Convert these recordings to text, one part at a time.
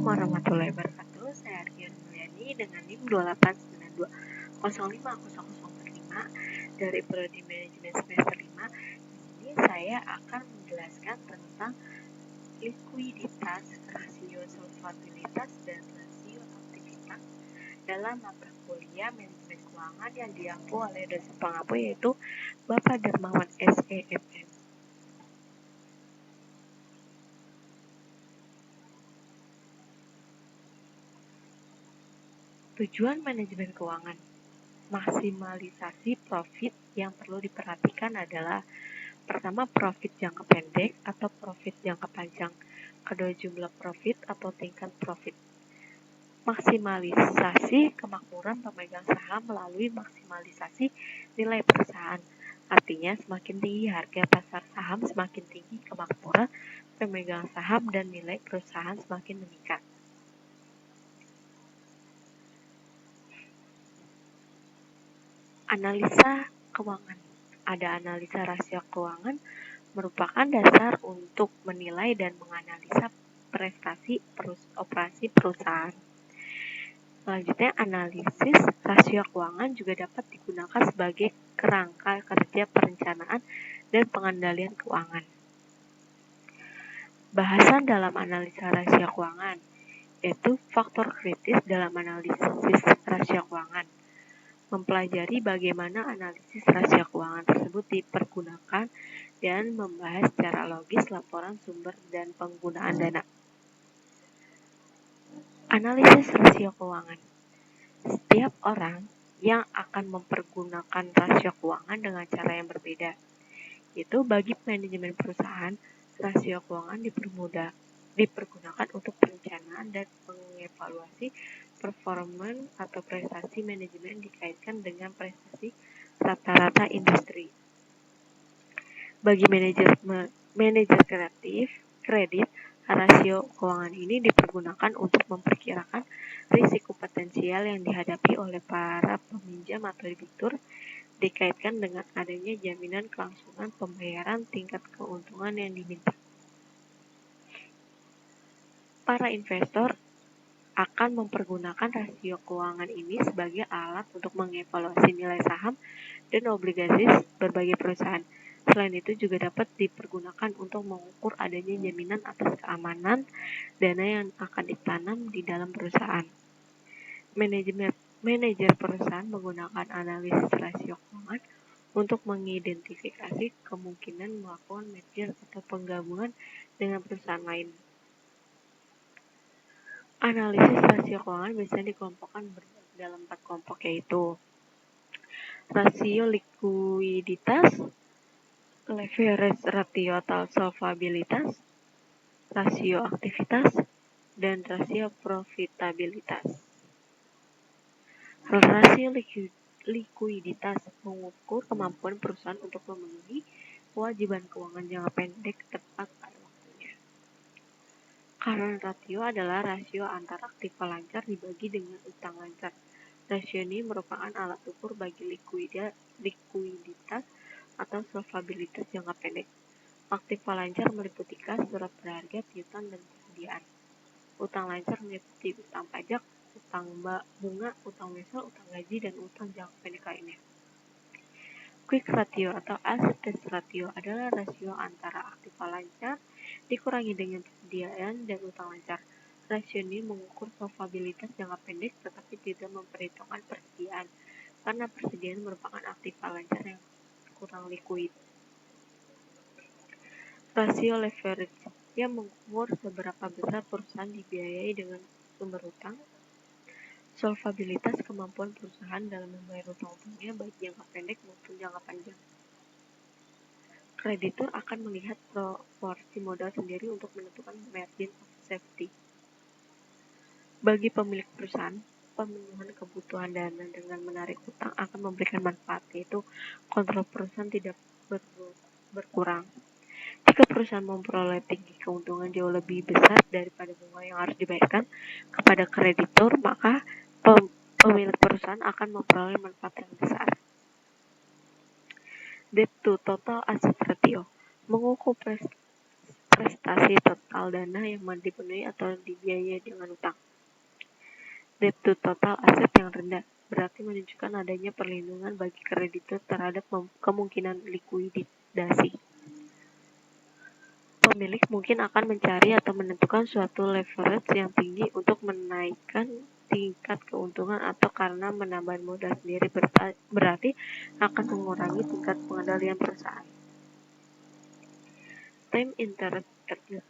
Assalamualaikum warahmatullahi wabarakatuh. Saya Aryan Mulyani dengan NIM 2892000045 dari Prodi Manajemen semester 5. Ini saya akan menjelaskan tentang likuiditas, rasio solvabilitas, dan rasio aktivitas dalam mata kuliah manajemen keuangan yang diampu oleh dosen pengampu yaitu Bapak Darmawan SEMM. Tujuan manajemen keuangan, maksimalisasi profit. Yang perlu diperhatikan adalah pertama, profit jangka pendek atau profit jangka panjang. Kedua, jumlah profit atau tingkat profit. Maksimalisasi kemakmuran pemegang saham melalui maksimalisasi nilai perusahaan. Artinya, semakin tinggi harga pasar saham, semakin tinggi kemakmuran pemegang saham dan nilai perusahaan semakin meningkat. Analisa keuangan. Ada analisa rasio keuangan merupakan dasar untuk menilai dan menganalisa prestasi operasi perusahaan. Selanjutnya, analisis rasio keuangan juga dapat digunakan sebagai kerangka kerja perencanaan dan pengendalian keuangan. Bahasan dalam analisa rasio keuangan, yaitu faktor kritis dalam analisis rasio keuangan. Mempelajari bagaimana analisis rasio keuangan tersebut dipergunakan dan membahas secara logis laporan sumber dan penggunaan dana. Analisis rasio keuangan. Setiap orang yang akan mempergunakan rasio keuangan dengan cara yang berbeda. Yaitu bagi manajemen perusahaan, rasio keuangan dipergunakan untuk perencanaan dan mengevaluasi performa atau prestasi manajemen dikaitkan dengan prestasi rata-rata industri. Bagi manajer kredit, rasio keuangan ini dipergunakan untuk memperkirakan risiko potensial yang dihadapi oleh para peminjam atau debitur dikaitkan dengan adanya jaminan kelangsungan pembayaran tingkat keuntungan yang diminta. Para investor akan mempergunakan rasio keuangan ini sebagai alat untuk mengevaluasi nilai saham dan obligasi berbagai perusahaan. Selain itu juga dapat dipergunakan untuk mengukur adanya jaminan atas keamanan dana yang akan ditanam di dalam perusahaan. Manajer perusahaan menggunakan analisis rasio keuangan untuk mengidentifikasi kemungkinan melakukan merger atau penggabungan dengan perusahaan lain. Analisis rasio keuangan biasanya dikelompokkan dalam 4 kelompok, yaitu rasio likuiditas, leverage ratio atau solvabilitas, rasio aktivitas, dan rasio profitabilitas. Rasio likuiditas mengukur kemampuan perusahaan untuk memenuhi kewajiban keuangan jangka pendek tepat pada waktunya. Current ratio adalah rasio antara aktiva lancar dibagi dengan utang lancar. Rasio ini merupakan alat ukur bagi likuiditas atau solvabilitas jangka pendek. Aktiva lancar meliputi kas, surat berharga, piutang, dan persediaan. Utang lancar meliputi utang pajak, utang bunga, utang wesel, utang gaji, dan utang jangka pendek lainnya. Quick ratio atau asset ratio adalah rasio antara aktiva lancar dikurangi dengan persediaan dan utang lancar. Rasio ini mengukur solvabilitas jangka pendek tetapi tidak memperhitungkan persediaan, karena persediaan merupakan aktiva lancar yang kurang likuid. Rasio leverage yang mengukur seberapa besar perusahaan dibiayai dengan sumber utang. Solvabilitas kemampuan perusahaan dalam membayar utang-utangnya baik jangka pendek maupun jangka panjang. Kreditur akan melihat proporsi modal sendiri untuk menentukan margin of safety. Bagi pemilik perusahaan, pemenuhan kebutuhan dana dengan menarik utang akan memberikan manfaat, yaitu kontrol perusahaan tidak berkurang. Jika perusahaan memperoleh tinggi keuntungan jauh lebih besar daripada bunga yang harus dibayarkan kepada kreditur, maka pemilik perusahaan akan memperoleh manfaat yang besar. Debt to total asset ratio mengukur prestasi total dana yang dipenuhi atau dibiayai dengan utang. Debt to total aset yang rendah berarti menunjukkan adanya perlindungan bagi kreditur terhadap kemungkinan likuidasi. Pemilik mungkin akan mencari atau menentukan suatu leverage yang tinggi untuk menaikkan tingkat keuntungan atau karena menambah modal sendiri berarti akan mengurangi tingkat pengendalian perusahaan. Time interest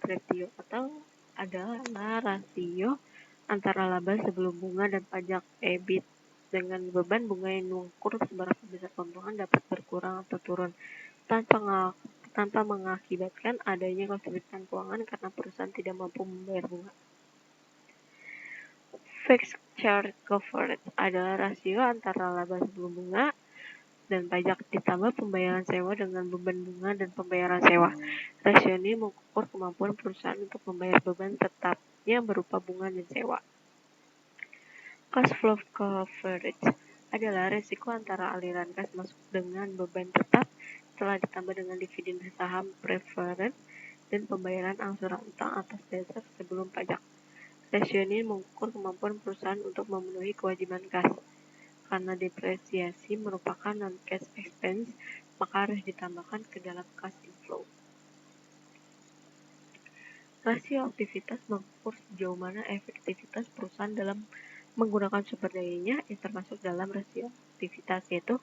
ratio atau adalah rasio antara laba sebelum bunga dan pajak EBIT dengan beban bunga yang mengukur seberapa besar keuntungan dapat berkurang atau turun tanpa mengakibatkan adanya kesulitan keuangan karena perusahaan tidak mampu membayar bunga. Fixed charge coverage adalah rasio antara laba sebelum bunga dan pajak ditambah pembayaran sewa dengan beban bunga dan pembayaran sewa. Rasio ini mengukur kemampuan perusahaan untuk membayar beban tetapnya berupa bunga dan sewa. Cash flow coverage adalah resiko antara aliran kas masuk dengan beban tetap setelah ditambah dengan dividen saham preferred dan pembayaran angsuran utang atas dasar sebelum pajak. Rasio ini mengukur kemampuan perusahaan untuk memenuhi kewajiban kas. Karena depresiasi merupakan non-cash expense, maka harus ditambahkan ke dalam cash inflow. Rasio aktivitas mengukur sejauh mana efektivitas perusahaan dalam menggunakan sumber dayanya yang termasuk dalam rasio aktivitas, yaitu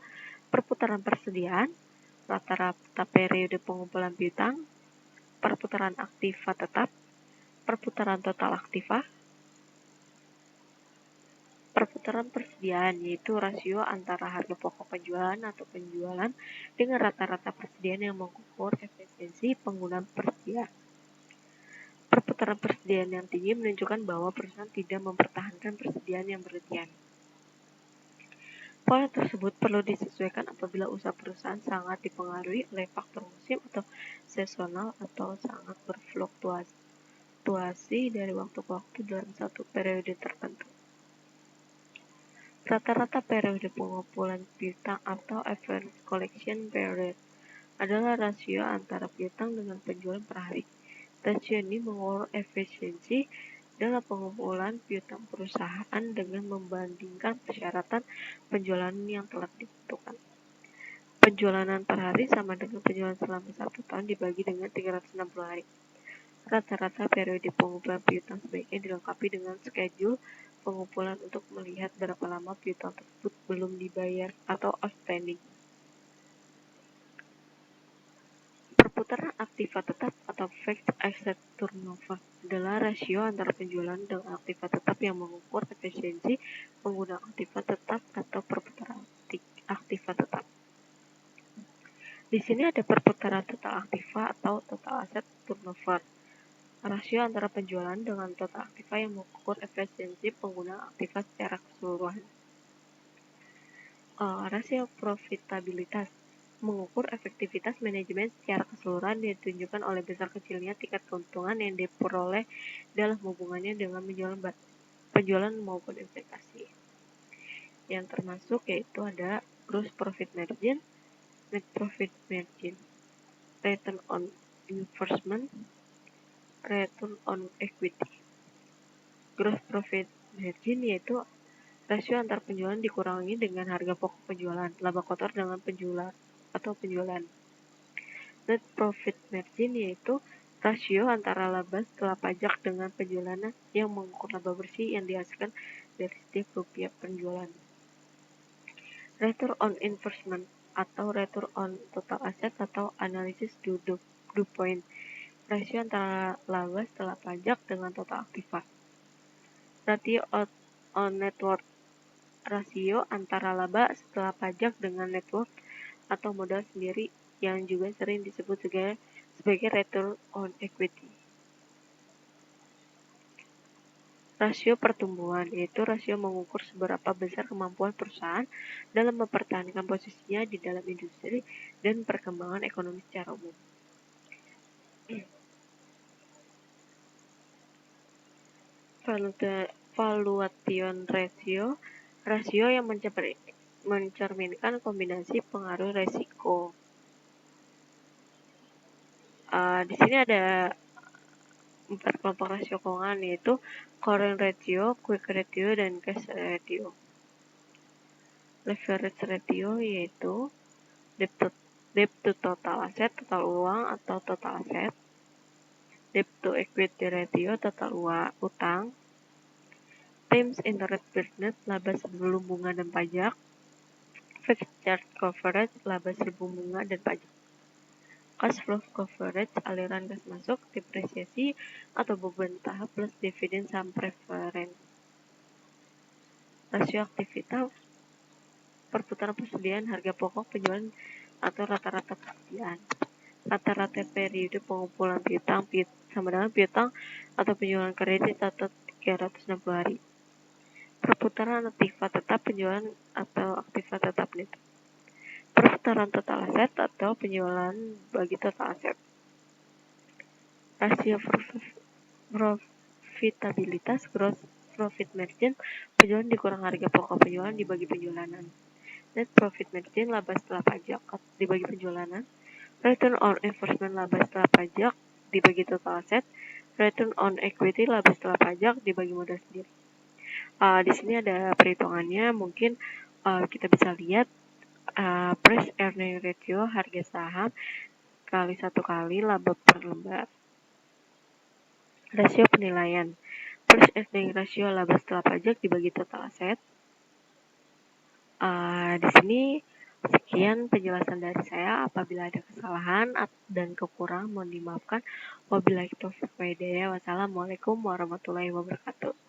perputaran persediaan, rata-rata periode pengumpulan piutang, perputaran aktiva tetap, perputaran total aktiva, perputaran persediaan yaitu rasio antara harga pokok penjualan atau penjualan dengan rata-rata persediaan yang mengukur efisiensi penggunaan persediaan. Perputaran persediaan yang tinggi menunjukkan bahwa perusahaan tidak mempertahankan persediaan yang berlebihan. Pola tersebut perlu disesuaikan apabila usaha perusahaan sangat dipengaruhi oleh faktor musim atau seasonal atau sangat berfluktuasi dari waktu ke waktu dalam satu periode tertentu. Rata-rata periode pengumpulan piutang atau average collection period adalah rasio antara piutang dengan penjualan per hari. Rasio ini mengukur efisiensi dalam pengumpulan piutang perusahaan dengan membandingkan persyaratan penjualan yang telah ditentukan. Penjualan per hari sama dengan penjualan selama 1 tahun dibagi dengan 360 hari. Rata-rata periode pengumpulan piutang sebaiknya dilengkapi dengan schedule pengumpulan untuk melihat berapa lama piutang tersebut belum dibayar atau outstanding. Perputaran aktiva tetap atau fixed asset turnover adalah rasio antara penjualan dengan aktiva tetap yang mengukur efisiensi pengguna aktiva tetap atau perputaran aktiva tetap. Di sini ada perputaran total aktiva atau total asset turnover. Rasio antara penjualan dengan total aktiva yang mengukur efisiensi pengguna aktiva secara keseluruhan. Rasio profitabilitas mengukur efektivitas manajemen secara keseluruhan ditunjukkan oleh besar kecilnya tingkat keuntungan yang diperoleh dalam hubungannya dengan penjualan maupun investasi. Yang termasuk yaitu ada gross profit margin, net profit margin, return on investment, return on equity. Gross profit margin yaitu rasio antar penjualan dikurangi dengan harga pokok penjualan, laba kotor dengan penjualan. Net profit margin yaitu rasio antara laba setelah pajak dengan penjualan yang mengukur laba bersih yang dihasilkan dari setiap rupiah penjualan. Return on investment atau return on total asset atau analisis dew point, rasio antara laba setelah pajak dengan total aktiva. Ratio on net worth, rasio antara laba setelah pajak dengan net worth atau modal sendiri yang juga sering disebut sebagai return on equity. Rasio pertumbuhan yaitu rasio mengukur seberapa besar kemampuan perusahaan dalam mempertahankan posisinya di dalam industri dan perkembangan ekonomi secara umum. Valuation ratio, rasio yang mencerminkan kombinasi pengaruh resiko. Di sini ada 4 kelompok rasio keuangan, yaitu current ratio, quick ratio, dan cash ratio. Leverage ratio yaitu debt to total asset, total uang atau total aset. Debt to equity ratio, total utang. Times interest burden, laba sebelum bunga dan pajak. Fixed charge coverage, laba sebelum bunga dan pajak. Cash flow coverage, aliran kas masuk, depresiasi atau beban tahap plus dividen saham preferen. Rasio aktivitas, perputaran persediaan harga pokok penjualan atau rata-rata persediaan. Rata-rata periode pengumpulan piutang sama dengan piutang atau penjualan kredit atau 360 hari. Perputaran aktiva tetap penjualan atau aktiva tetap neto. Perputaran total aset atau penjualan bagi total aset. Rasio profitabilitas, gross profit margin, penjualan dikurang harga pokok penjualan dibagi penjualan. Net profit margin, laba setelah pajak dibagi penjualan. Return on investment, laba setelah pajak dibagi total aset. Return on equity, laba setelah pajak dibagi modal sendiri. Di sini ada perhitungannya, mungkin kita bisa lihat price earning ratio, harga saham kali 1 kali laba per lembar. Rasio penilaian, price earning ratio, laba setelah pajak dibagi total aset. Di sini sekian penjelasan dari saya. Apabila ada kesalahan dan kekurangan mohon dimaafkan. Wabillahi taufiq wal hidayah. Wassalamualaikum warahmatullahi wabarakatuh.